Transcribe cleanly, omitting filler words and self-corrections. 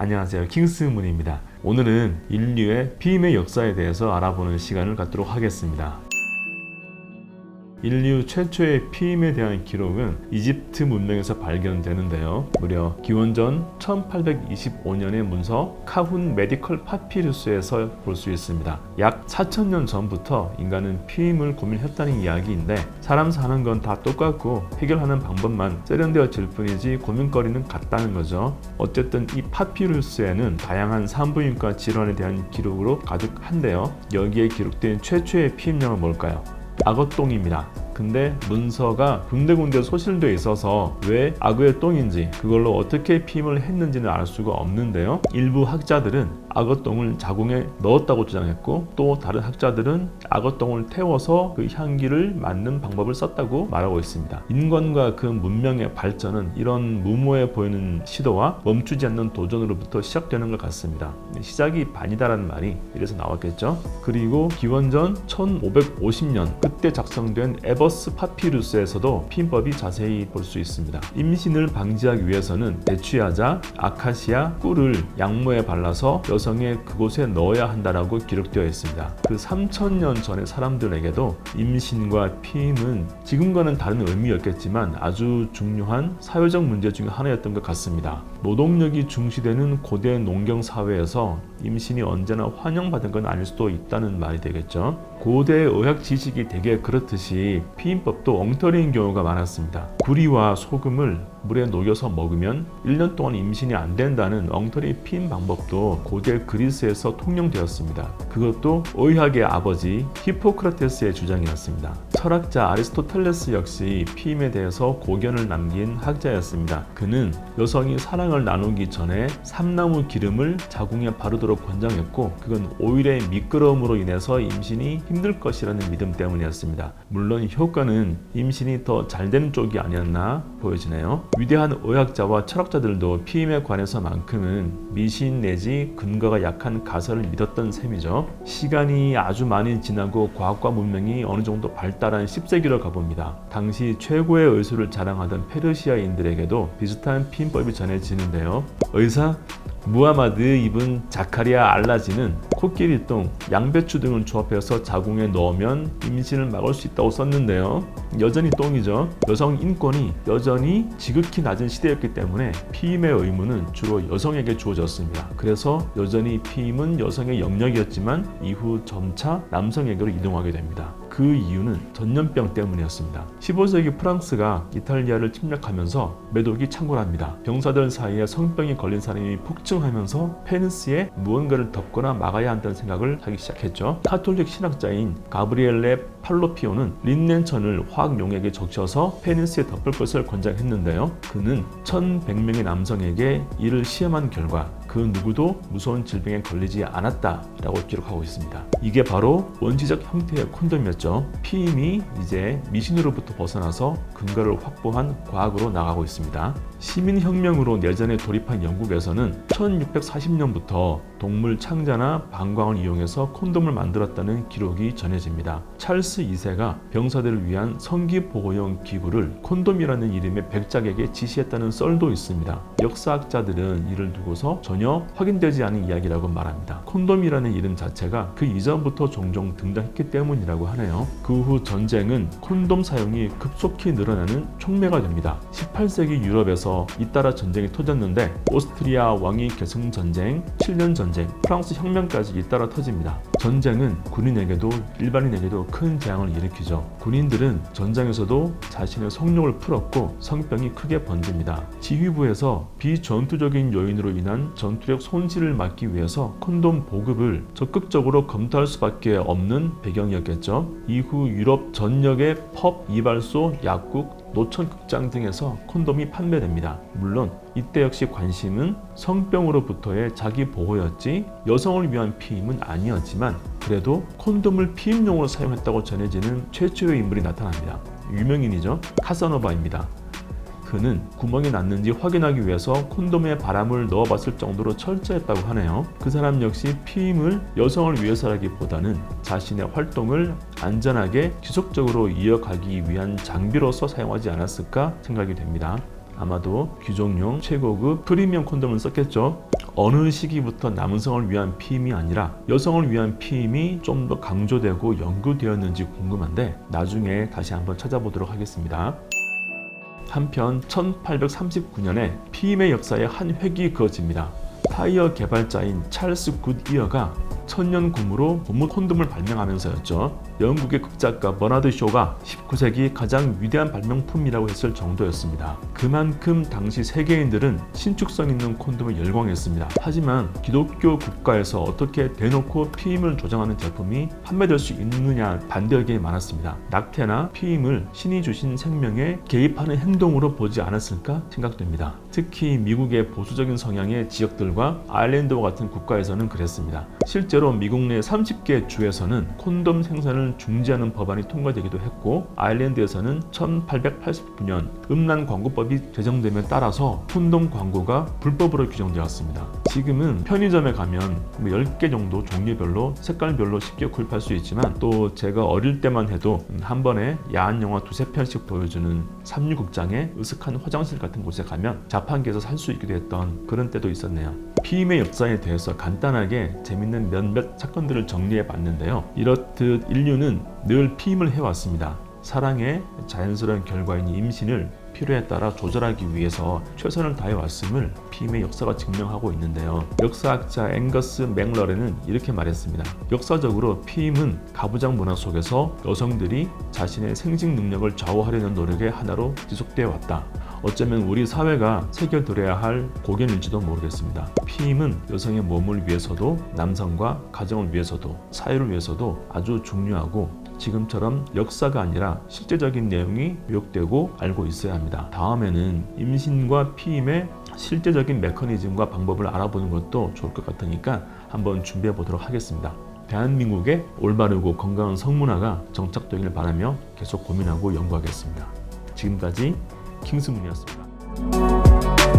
안녕하세요, 킹스문입니다. 오늘은 인류의 피임의 역사에 대해서 알아보는 시간을 갖도록 하겠습니다. 인류 최초의 피임에 대한 기록은 이집트 문명에서 발견되는데요. 무려 기원전 1825년의 문서 카훈 메디컬 파피루스에서 볼 수 있습니다. 약 4000년 전부터 인간은 피임을 고민했다는 이야기인데, 사람 사는 건 다 똑같고 해결하는 방법만 세련되어질 뿐이지 고민거리는 같다는 거죠. 어쨌든 이 파피루스에는 다양한 산부인과 질환에 대한 기록으로 가득한데요. 여기에 기록된 최초의 피임량은 뭘까요? 악어똥입니다. 근데 문서가 군데군데 소실되어 있어서 왜 악어의 똥인지, 그걸로 어떻게 피임을 했는지는 알 수가 없는데요. 일부 학자들은 악어똥을 자궁에 넣었다고 주장했고, 또 다른 학자들은 악어똥을 태워서 그 향기를 맡는 방법을 썼다고 말하고 있습니다. 인간과 그 문명의 발전은 이런 무모해 보이는 시도와 멈추지 않는 도전으로부터 시작되는 것 같습니다. 시작이 반이다라는 말이 이래서 나왔겠죠. 그리고 기원전 1550년 그때 작성된 에버스 파피루스에서도 피임법이 자세히 볼 수 있습니다. 임신을 방지하기 위해서는 대추야자, 아카시아 꿀을 양모에 발라서 여성의 그곳에 넣어야 한다라고 기록되어 있습니다. 그 3000년 전의 사람들에게도 임신과 피임은 지금과는 다른 의미였겠지만 아주 중요한 사회적 문제 중 하나였던 것 같습니다. 노동력이 중시되는 고대 농경 사회에서 임신이 언제나 환영받은 건 아닐 수도 있다는 말이 되겠죠. 고대 의학 지식이 되게 그렇듯이 피임법도 엉터리인 경우가 많았습니다. 구리와 소금을 물에 녹여서 먹으면 1년 동안 임신이 안 된다는 엉터리 피임 방법도 고대 그리스에서 통용되었습니다. 그것도 의학의 아버지 히포크라테스의 주장이었습니다. 철학자 아리스토텔레스 역시 피임에 대해서 고견을 남긴 학자였습니다. 그는 여성이 사랑을 나누기 전에 삼나무 기름을 자궁에 바르도록 권장했고, 그건 오일의 미끄러움으로 인해서 임신이 힘들 것이라는 믿음 때문이었습니다. 물론 효과는 임신이 더 잘 되는 쪽이 아니었나 보여지네요. 위대한 의학자와 철학자들도 피임에 관해서만큼은 미신 내지 근거가 약한 가설을 믿었던 셈이죠. 시간이 아주 많이 지나고 과학과 문명이 어느 정도 발달한 10세기로 가봅니다. 당시 최고의 의술을 자랑하던 페르시아인들에게도 비슷한 피임법이 전해지는데요. 의사 무하마드 이븐 자카리아 알라지는 코끼리똥, 양배추 등을 조합해서 자궁에 넣으면 임신을 막을 수 있다고 썼는데요. 여전히 똥이죠. 여성 인권이 여전히 지극히 낮은 시대였기 때문에 피임의 의무는 주로 여성에게 주어졌습니다. 그래서 여전히 피임은 여성의 영역이었지만 이후 점차 남성에게로 이동하게 됩니다. 그 이유는 전염병 때문이었습니다. 15세기 프랑스가 이탈리아를 침략하면서 매독이 창궐합니다. 병사들 사이에 성병이 걸린 사람이 폭증하면서 페니스에 무언가를 덮거나 막아야 한다는 생각을 하기 시작했죠. 카톨릭 신학자인 가브리엘레 팔로피오는 린넨천을 화학용액에 적셔서 페니스에 덮을 것을 권장했는데요. 그는 1100명의 남성에게 이를 시험한 결과 그 누구도 무서운 질병에 걸리지 않았다라고 기록하고 있습니다. 이게 바로 원시적 형태의 콘돔이었죠. 피임이 이제 미신으로부터 벗어나서 근거를 확보한 과학으로 나가고 있습니다. 시민혁명으로 내전에 돌입한 영국에서는 1640년부터 동물 창자나 방광을 이용해서 콘돔을 만들었다는 기록이 전해집니다. 찰스 2세가 병사들을 위한 성기보호용 기구를 콘돔이라는 이름의 백작에게 지시했다는 썰도 있습니다. 역사학자들은 이를 두고서 전혀 확인되지 않은 이야기라고 말합니다. 콘돔이라는 이름 자체가 그 이전부터 종종 등장했기 때문이라고 하네요. 그 후 전쟁은 콘돔 사용이 급속히 늘어나는 촉매가 됩니다. 18세기 유럽에서 잇따라 전쟁이 터졌는데 오스트리아 왕위 계승 전쟁, 7년 전쟁, 프랑스 혁명까지 잇따라 터집니다. 전쟁은 군인에게도 일반인에게도 큰 재앙을 일으키죠. 군인들은 전장에서도 자신의 성욕을 풀었고 성병이 크게 번집니다. 지휘부에서 비전투적인 요인으로 인한 전투력 손실을 막기 위해서 콘돔 보급을 적극적으로 검토할 수밖에 없는 배경이었겠죠. 이후 유럽 전역의 펍, 이발소, 약국, 노천 극장 등에서 콘돔이 판매됩니다. 물론 이때 역시 관심은 성병으로부터의 자기 보호였지 여성을 위한 피임은 아니었지만, 그래도 콘돔을 피임용으로 사용했다고 전해지는 최초의 인물이 나타납니다. 유명인이죠. 카사노바입니다. 그는 구멍이 났는지 확인하기 위해서 콘돔에 바람을 넣어봤을 정도로 철저했다고 하네요. 그 사람 역시 피임을 여성을 위해서라기보다는 자신의 활동을 안전하게 지속적으로 이어가기 위한 장비로서 사용하지 않았을까 생각이 됩니다. 아마도 귀족용 최고급 프리미엄 콘돔을 썼겠죠. 어느 시기부터 남성을 위한 피임이 아니라 여성을 위한 피임이 좀 더 강조되고 연구되었는지 궁금한데 나중에 다시 한번 찾아보도록 하겠습니다. 한편 1839년에 피임의 역사에 한 획이 그어집니다. 타이어 개발자인 찰스 굿이어가 천년굼으로 고무 콘돔을 발명하면서였죠. 영국의 극작가 버나드 쇼가 19세기 가장 위대한 발명품이라고 했을 정도였습니다. 그만큼 당시 세계인들은 신축성 있는 콘돔을 열광했습니다. 하지만 기독교 국가에서 어떻게 대놓고 피임을 조장하는 제품이 판매될 수 있느냐 반대 의견이 많았습니다. 낙태나 피임을 신이 주신 생명에 개입하는 행동으로 보지 않았을까 생각됩니다. 특히 미국의 보수적인 성향의 지역들과 아일랜드와 같은 국가에서는 그랬습니다. 실제로 미국 내 30개 주에서는 콘돔 생산을 중지하는 법안이 통과되기도 했고 아일랜드에서는 1889년 음란 광고법이 제정됨에 따라서 콘돔 광고가 불법으로 규정되었습니다. 지금은 편의점에 가면 10개 정도 종류별로 색깔별로 쉽게 구입할 수 있지만 또 제가 어릴 때만 해도 한 번에 야한 영화 2-3편씩 보여주는 삼류극장의 으슥한 화장실 같은 곳에 가면 자판기에서 살 수 있기도 했던 그런 때도 있었네요. 피임의 역사에 대해서 간단하게 재밌는 몇몇 사건들을 정리해 봤는데요. 이렇듯 인류는 늘 피임을 해왔습니다. 사랑의 자연스러운 결과인 임신을 필요에 따라 조절하기 위해서 최선을 다해왔음을 피임의 역사가 증명하고 있는데요. 역사학자 앵거스 맥러렌은 이렇게 말했습니다. 역사적으로 피임은 가부장 문화 속에서 여성들이 자신의 생식 능력을 좌우하려는 노력의 하나로 지속되어 왔다. 어쩌면 우리 사회가 새겨들어야 할 고견일지도 모르겠습니다. 피임은 여성의 몸을 위해서도 남성과 가정을 위해서도 사회를 위해서도 아주 중요하고 지금처럼 역사가 아니라 실제적인 내용이 요약되고 알고 있어야 합니다. 다음에는 임신과 피임의 실제적인 메커니즘과 방법을 알아보는 것도 좋을 것 같으니까 한번 준비해 보도록 하겠습니다. 대한민국의 올바르고 건강한 성문화가 정착되길 바라며 계속 고민하고 연구하겠습니다. 지금까지 킹스문이었습니다.